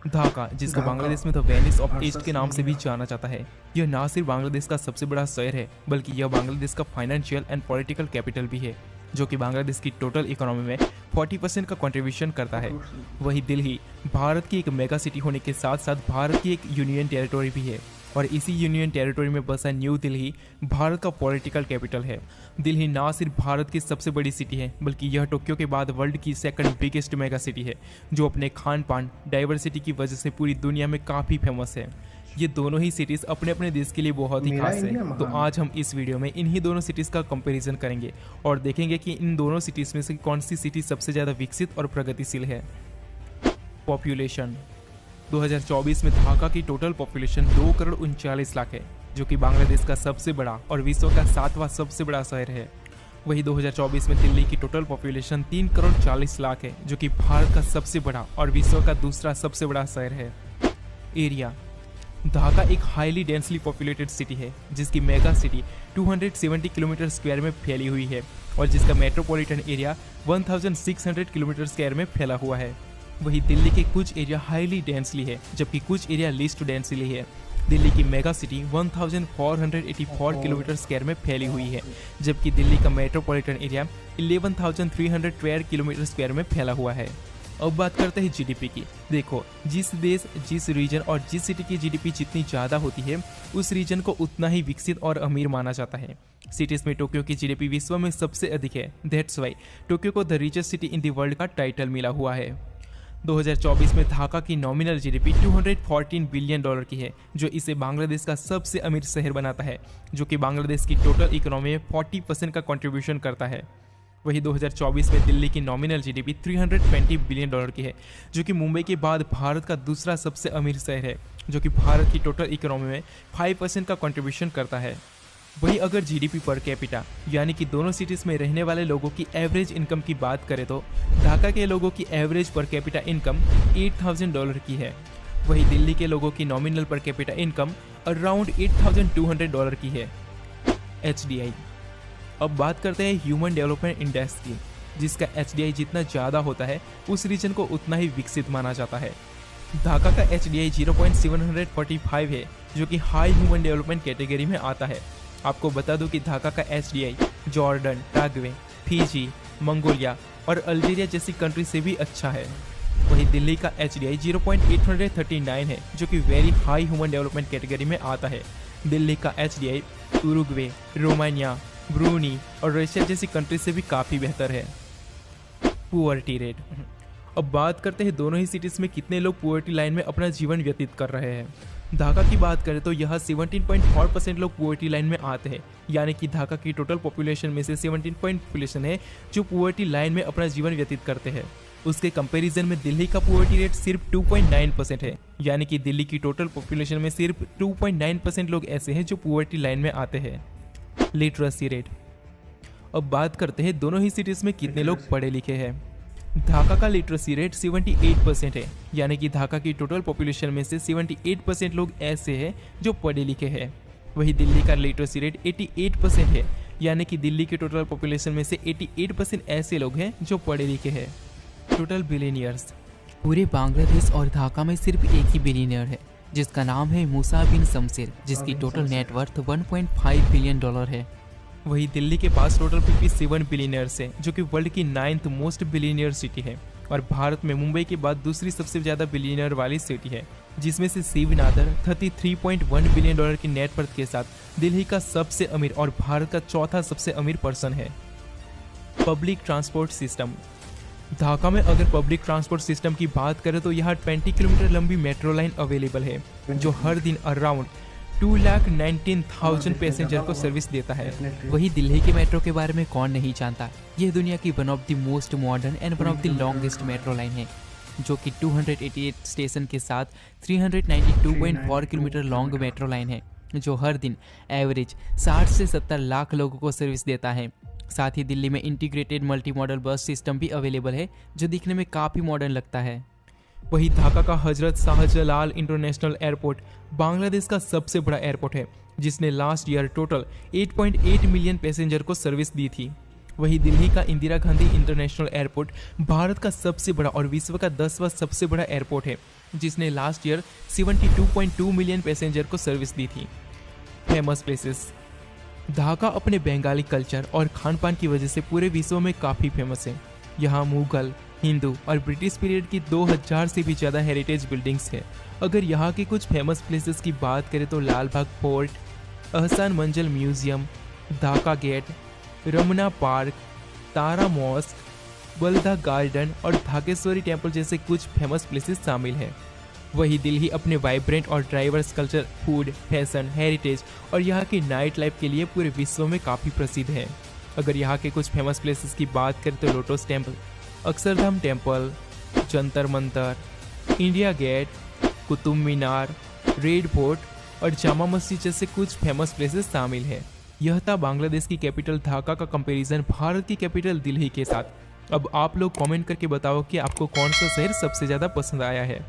ढाका, जिसको बांग्लादेश में the Venice of east के नाम से भी जाना जाता है, यह न सिर्फ बांग्लादेश का सबसे बड़ा शहर है बल्कि यह बांग्लादेश का फाइनेंशियल एंड पॉलिटिकल कैपिटल भी है, जो कि बांग्लादेश की टोटल इकोनॉमी में 40% का कंट्रीब्यूशन करता है। वही दिल्ली भारत की एक मेगा सिटी होने के साथ साथ भारत की एक यूनियन टेरिटोरी भी है और इसी यूनियन टेरिटोरी में बसा न्यू दिल्ली भारत का पॉलिटिकल कैपिटल है। दिल्ली ना सिर्फ भारत की सबसे बड़ी सिटी है बल्कि यह टोक्यो के बाद वर्ल्ड की सेकंड बिगेस्ट मेगा सिटी है, जो अपने खान पान डाइवर्सिटी की वजह से पूरी दुनिया में काफ़ी फेमस है। ये दोनों ही सिटीज़ अपने अपने देश के लिए बहुत ही खास है। तो आज हम इस वीडियो में इन्हीं दोनों सिटीज़ का कंपैरिजन करेंगे और देखेंगे कि इन दोनों सिटीज़ में से कौन सी सिटी सबसे ज़्यादा विकसित और प्रगतिशील है। पॉपुलेशन 2024 में ढाका की टोटल पॉपुलेशन 2,39,00,000 है, जो कि बांग्लादेश का सबसे बड़ा और विश्व का 7वां सबसे बड़ा शहर है। वही 2024 में दिल्ली की टोटल पॉपुलेशन 3,40,00,000 है, जो कि भारत का सबसे बड़ा और विश्व का दूसरा सबसे बड़ा शहर है। एरिया ढाका एक हाईली डेंसली पॉपुलेटेड सिटी है, जिसकी मेगा सिटी 270 किलोमीटर स्क्वायर में फैली हुई है और जिसका मेट्रोपॉलिटन एरिया 1600 किलोमीटर स्क्वायर में फैला हुआ है। वही दिल्ली के कुछ एरिया हाईली डेंसली है जबकि कुछ एरिया लीस्ट डेंसली है। दिल्ली की मेगा सिटी 1484 किलोमीटर स्क्वायर में फैली हुई है, जबकि दिल्ली का मेट्रोपॉलिटन एरिया 11,312 किलोमीटर स्क्वायर में फैला हुआ है। अब बात करते हैं जीडीपी की। देखो, जिस देश, जिस रीजन और जिस सिटी की जीडीपी जितनी ज़्यादा होती है उस रीजन को उतना ही विकसित और अमीर माना जाता है। सिटीज़ में टोक्यो की जीडीपी विश्व में सबसे अधिक है। दैट्स वाई टोक्यो को the richest city in the world का टाइटल मिला हुआ है। 2024 में ढाका की नॉमिनल जीडीपी $214 बिलियन की है, जो इसे बांग्लादेश का सबसे अमीर शहर बनाता है, जो कि बांग्लादेश की टोटल इकोनॉमी में 40% का कंट्रीब्यूशन करता है। वही 2024 में दिल्ली की नॉमिनल जीडीपी $320 बिलियन की है, जो कि मुंबई के बाद भारत का दूसरा सबसे अमीर शहर है, जो कि भारत की टोटल इकोनॉमी में 5% का कंट्रीब्यूशन करता है। वही अगर जीडीपी पर कैपिटा यानी कि दोनों सिटीज़ में रहने वाले लोगों की एवरेज इनकम की बात करें तो ढाका के लोगों की एवरेज पर कैपिटा इनकम $8,000 की है। वही दिल्ली के लोगों की nominal per capita income around $8,200 की है। HDI। अब बात करते हैं ह्यूमन डेवलपमेंट इंडेक्स की, जिसका HDI जितना ज़्यादा होता है उस रीजन को उतना ही विकसित माना जाता है। ढाका का HDI 0.745 है, जो कि हाई ह्यूमन डेवलपमेंट कैटेगरी में आता है। आपको बता दूं कि ढाका का HDI Jordan, Paraguay, Fiji, Mongolia और अल्जीरिया जैसी कंट्री से भी अच्छा है। वहीं दिल्ली का HDI 0.839 है, जो कि very high human development category में आता है। दिल्ली का HDI उरुग्वे, रोमानिया, ब्रूनी और रशिया जैसी कंट्री से भी काफ़ी बेहतर है। Poverty rate. अब बात करते हैं दोनों ही सिटीज़ में कितने लोग पुअर्टी लाइन में अपना जीवन व्यतीत कर रहे हैं। ढाका की बात करें तो यह 17.4% लोग पुअर्टी लाइन में आते हैं, यानी कि ढाका की टोटल पॉपुलेशन में से 17 पॉपुलेशन है जो पुअर्टी लाइन में अपना जीवन व्यतीत करते हैं। उसके कंपैरिजन में दिल्ली का पुअर्टी रेट सिर्फ 2.9% है, यानी कि दिल्ली की टोटल पॉपुलेशन में सिर्फ 2.9% लोग ऐसे हैं जो पुअर्टी लाइन में आते हैं। Literacy rate. अब बात करते हैं दोनों ही सिटीज़ में कितने लोग पढ़े लिखे हैं। ढाका का लिटरेसी रेट 78% है, यानी कि ढाका की टोटल पॉपुलेशन में से 78% लोग ऐसे हैं जो पढ़े लिखे हैं। वही दिल्ली का लिटरेसी रेट 88% है, यानी कि दिल्ली की टोटल पॉपुलेशन में से 88% ऐसे लोग हैं जो पढ़े लिखे हैं। Total billionaires. पूरे बांग्लादेश और ढाका में सिर्फ एक ही बिलियनियर है, जिसका नाम है मूसा बिन शमशेर, जिसकी टोटल नेटवर्थ $1.5 बिलियन है। वही दिल्ली के पास टोटल 57 बिलियनियर्स हैं, जो कि वर्ल्ड की 9th मोस्ट बिलियनियर सिटी है और भारत में मुंबई के बाद दूसरी सबसे ज़्यादा बिलियनियर वाली सिटी है, जिसमें से शिव नादर 33.1 बिलियन की नेटवर्थ के साथ दिल्ली का सबसे अमीर और भारत का चौथा सबसे अमीर पर्सन है। Public transport system. ढाका में अगर पब्लिक ट्रांसपोर्ट सिस्टम की बात करें तो यहाँ 20 किलोमीटर लंबी मेट्रो लाइन अवेलेबल है, जो हर दिन अराउंड 2,19,000 पैसेंजर को सर्विस देता है। वही दिल्ली के मेट्रो के बारे में कौन नहीं जानता। यह दुनिया की one of the most modern and one of the longest metro line है, जो कि 288 स्टेशन के साथ 392.4 किलोमीटर लॉन्ग मेट्रो लाइन है, जो हर दिन एवरेज 60 से 70 लाख लोगों को सर्विस देता है। साथ ही दिल्ली में इंटीग्रेटेड मल्टी मॉडल बस सिस्टम भी अवेलेबल है, जो दिखने में काफ़ी मॉडर्न लगता है। वही ढाका का हजरत शाहजलाल इंटरनेशनल एयरपोर्ट बांग्लादेश का सबसे बड़ा एयरपोर्ट है, जिसने last year total 8.8 million passenger को सर्विस दी थी। वही दिल्ली का इंदिरा गांधी इंटरनेशनल एयरपोर्ट भारत का सबसे बड़ा और विश्व का 10वां सबसे बड़ा एयरपोर्ट है, जिसने लास्ट ईयर 72.2 मिलियन पैसेंजर को सर्विस दी थी। Famous places. ढाका अपने बंगाली कल्चर और खान पान की वजह से पूरे विश्व में काफ़ी फेमस है। यहाँ मुगल, हिंदू और ब्रिटिश पीरियड की 2000 से भी ज़्यादा हेरिटेज बिल्डिंग्स हैं। अगर यहाँ के कुछ फेमस प्लेसेस की बात करें तो Lal Bagh fort, Ahsan Manzil museum, Dhaka gate, Ramna park, Tara mosque, Baldha garden और ढाकेश्वरी टेम्पल जैसे कुछ फेमस प्लेसेस शामिल हैं। वही दिल्ली अपने वाइब्रेंट और drivers culture, food, fashion, heritage और यहाँ की नाइट लाइफ के लिए पूरे विश्व में काफ़ी प्रसिद्ध है। अगर यहाँ के कुछ फेमस प्लेसेस की बात करें तो Lotus Temple, Akshardham temple, Jantar Mantar, India Gate, Qutub Minar, Red Fort और जामा मस्जिद जैसे कुछ फेमस प्लेसेस शामिल हैं। यह था बांग्लादेश की कैपिटल ढाका का कंपैरिजन भारत की कैपिटल दिल्ली के साथ। अब आप लोग कमेंट करके बताओ कि आपको कौन सा शहर सबसे ज़्यादा पसंद आया है।